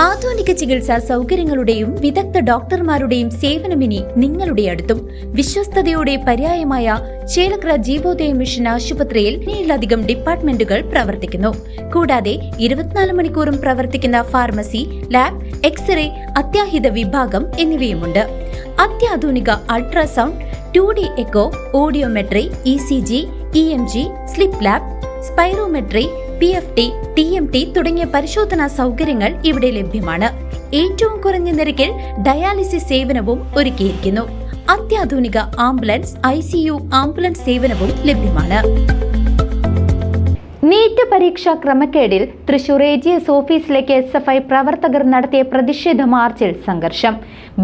ആധുനിക ചികിത്സാ സൗകര്യങ്ങളുടെയും വിദഗ്ധ ഡോക്ടർമാരുടെയും സേവനമിനി നിങ്ങളുടെ അടുത്തും. വിശ്വസ്തതയുടെ പര്യായമായ ചേലക്കര ജീവോദയ മിഷൻ ആശുപത്രിയിൽ 7ലധികം ഡിപ്പാർട്ട്മെന്റുകൾ പ്രവർത്തിക്കുന്നു. കൂടാതെ 24 മണിക്കൂറും പ്രവർത്തിക്കുന്ന ഫാർമസി, ലാബ്, എക്സ്റേ, അത്യാഹിത വിഭാഗം എന്നിവയുമുണ്ട്. അത്യാധുനിക ultrasound, 2D echo, audiometry, ECG, EMG, sleep lab, spirometry, PFT, TMT തുടങ്ങിയ പരിശോധനാ സൗകര്യങ്ങൾ ഇവിടെ ലഭ്യമാണ്. ഏറ്റവും കുറഞ്ഞ നിരക്കിൽ ഡയാലിസിസ് സേവനവും ഒരുക്കിയിരിക്കുന്നു. അത്യാധുനിക ആംബുലൻസ്, ICU ആംബുലൻസ് സേവനവും ലഭ്യമാണ്. നീറ്റ് പരീക്ഷാ ക്രമക്കേടിൽ തൃശൂർ AGS ഓഫീസിലേക്ക് SFI പ്രവർത്തകർ നടത്തിയ പ്രതിഷേധ മാർച്ചിൽ സംഘർഷം.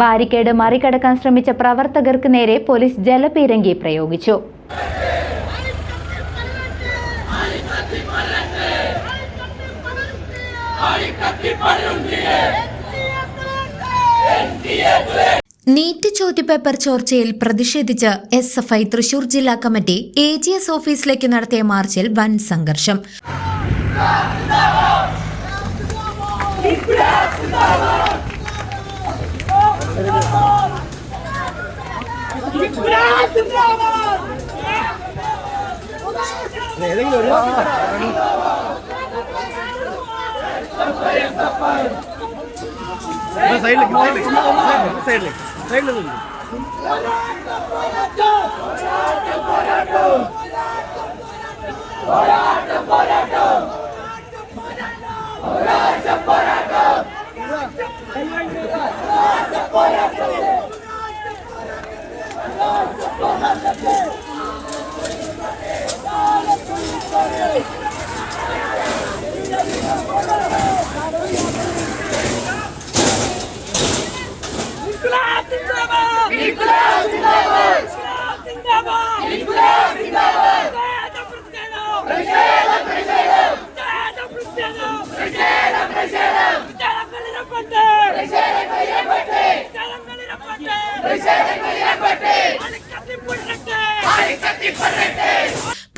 ബാരിക്കേഡ് മറികടക്കാൻ ശ്രമിച്ച പ്രവർത്തകർക്ക് നേരെ പോലീസ് ജലപീരങ്കി പ്രയോഗിച്ചു. നീറ്റ് ചോദ്യപേപ്പർ ചോർച്ചയിൽ പ്രതിഷേധിച്ച് SFI തൃശൂർ ജില്ലാ കമ്മിറ്റി AGS ഓഫീസിലേക്ക് നടത്തിയ മാർച്ചിൽ വൻ സംഘർഷം.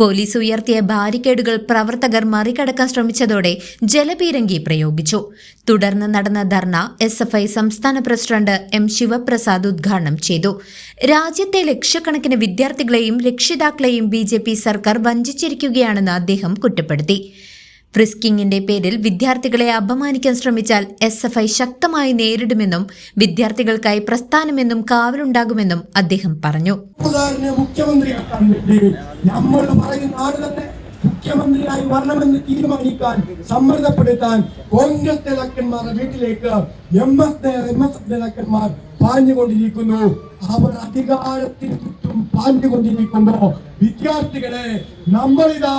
പോലീസ് ഉയർത്തിയ ബാരിക്കേഡുകൾ പ്രവർത്തകർ മറികടക്കാൻ ശ്രമിച്ചതോടെ ജലപീരങ്കി പ്രയോഗിച്ചു. തുടർന്ന് നടന്ന ധർണ SFI സംസ്ഥാന പ്രസിഡന്റ് M. ശിവപ്രസാദ് ഉദ്ഘാടനം ചെയ്തു. രാജ്യത്തെ ലക്ഷക്കണക്കിന് വിദ്യാർത്ഥികളെയും രക്ഷിതാക്കളെയും BJP സർക്കാർ വഞ്ചിച്ചിരിക്കുകയാണെന്ന് അദ്ദേഹം കുറ്റപ്പെടുത്തി. ഫ്രിസ്കിംഗിന്റെ പേരിൽ വിദ്യാർത്ഥികളെ അപമാനിക്കാൻ ശ്രമിച്ചാൽ SFI ശക്തമായി നേരിടുമെന്നും വിദ്യാർത്ഥികൾക്കായി പ്രസ്ഥാനമെന്നും കാവലുണ്ടാകുമെന്നും അദ്ദേഹം പറഞ്ഞു. മുഖ്യമന്ത്രിയായി വരണമെന്ന് തീരുമാനിക്കാൻ സമ്മർദ്ദപ്പെടുത്താൻ കോൺഗ്രസ് നേതാക്കന്മാരുടെ വീട്ടിലേക്ക് MSF നേതാക്കന്മാർ പാഞ്ഞുകൊണ്ടിരിക്കുന്നു. അവർ അധികാരത്തിന് ചുറ്റും പാഞ്ഞുകൊണ്ടിരിക്കുമ്പോ വിദ്യാർത്ഥികളെ നമ്മളിതാ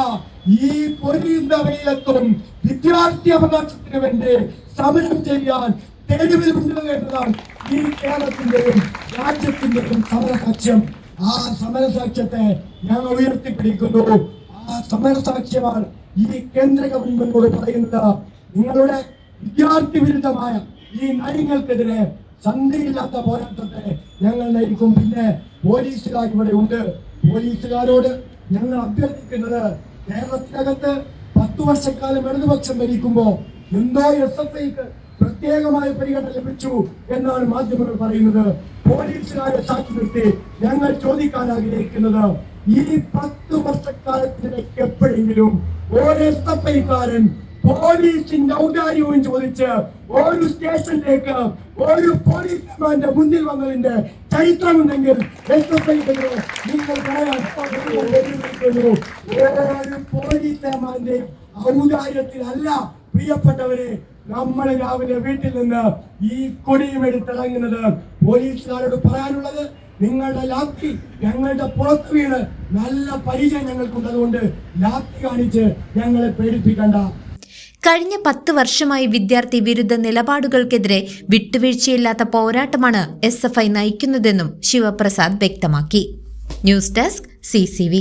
ഈ പോലീസിന്റെ വെയിലത്തും വിദ്യാർത്ഥി അവകാശത്തിന് വേണ്ടി സമരം ചെയ്യാൻ തെരുവിൽ കൊണ്ടുവരുന്നതാണ് ഈ കേരളത്തിന്റെയും രാജ്യത്തിന്റെയും സമരസാക്ഷ്യം. ആ സമരസാക്ഷ്യത്തെ ഞങ്ങൾ ഉയർത്തിപ്പിടിക്കുന്നു. ആ സമരസാക്ഷ്യമാണ് ഈ കേന്ദ്ര ഗവൺമെന്റിനോട് പറയുന്നത്. നിങ്ങളുടെ വിദ്യാർത്ഥി വിരുദ്ധമായ ഈ നയങ്ങൾക്കെതിരെ സന്ധിയില്ലാത്ത പോരാട്ടത്തെ ഞങ്ങൾ നയിക്കും. പിന്നെ പോലീസുകാർ ഇവിടെ ഉണ്ട്. പോലീസുകാരോട് ഞങ്ങൾ അഭ്യർത്ഥിക്കുന്നത്, കേരളത്തിനകത്ത് 10 വർഷക്കാലം ഇടതുപക്ഷം ഭരിക്കുമ്പോ എന്തോ SFIക്ക് പ്രത്യേകമായ പരിഗണന ലഭിച്ചു എന്നാണ് മാധ്യമങ്ങൾ പറയുന്നത്. പോലീസുകാരെ സാക്ഷി നിർത്തി ഞങ്ങൾ ചോദിക്കാൻ ആഗ്രഹിക്കുന്നത്, ഈ 10 വർഷക്കാലത്തിനിടയ്ക്ക് എപ്പോഴെങ്കിലും ഒരു SFIക്കാരൻ പോലീസിന്റെ ഔദാര്യവും ചോദിച്ച് ഒരു സ്റ്റേഷനിലേക്ക് ഒരു പോലീസ്മാന്റെ മുന്നിൽ വന്നതിന്റെ ചരിത്രമുണ്ടെങ്കിൽ SFIക്കെതിരെ നിങ്ങൾ പറയാൻ ഒരു പോലീസ്മാന്റെ ഔദാര്യത്തിലല്ല പ്രിയപ്പെട്ടവരെ നമ്മൾ രാവിലെ വീട്ടിൽ നിന്ന് ഈ കൊടിയും എടുത്തിറങ്ങുന്നത്. പോലീസുകാരോട് പറയാനുള്ളത്, നിങ്ങളുടെ ലാത്തി ഞങ്ങളുടെ പുറത്ത് വീണ് നല്ല പരിചയം ഞങ്ങൾക്കുണ്ടതുകൊണ്ട് ലാത്തി കാണിച്ച് ഞങ്ങളെ പേടിപ്പിക്കണ്ട. കഴിഞ്ഞ 10 വർഷമായി വിദ്യാർത്ഥി വിരുദ്ധ നിലപാടുകൾക്കെതിരെ വിട്ടുവീഴ്ചയില്ലാത്ത പോരാട്ടമാണ് SFI നയിക്കുന്നതെന്നും ശിവപ്രസാദ് വ്യക്തമാക്കി. News desk CCV.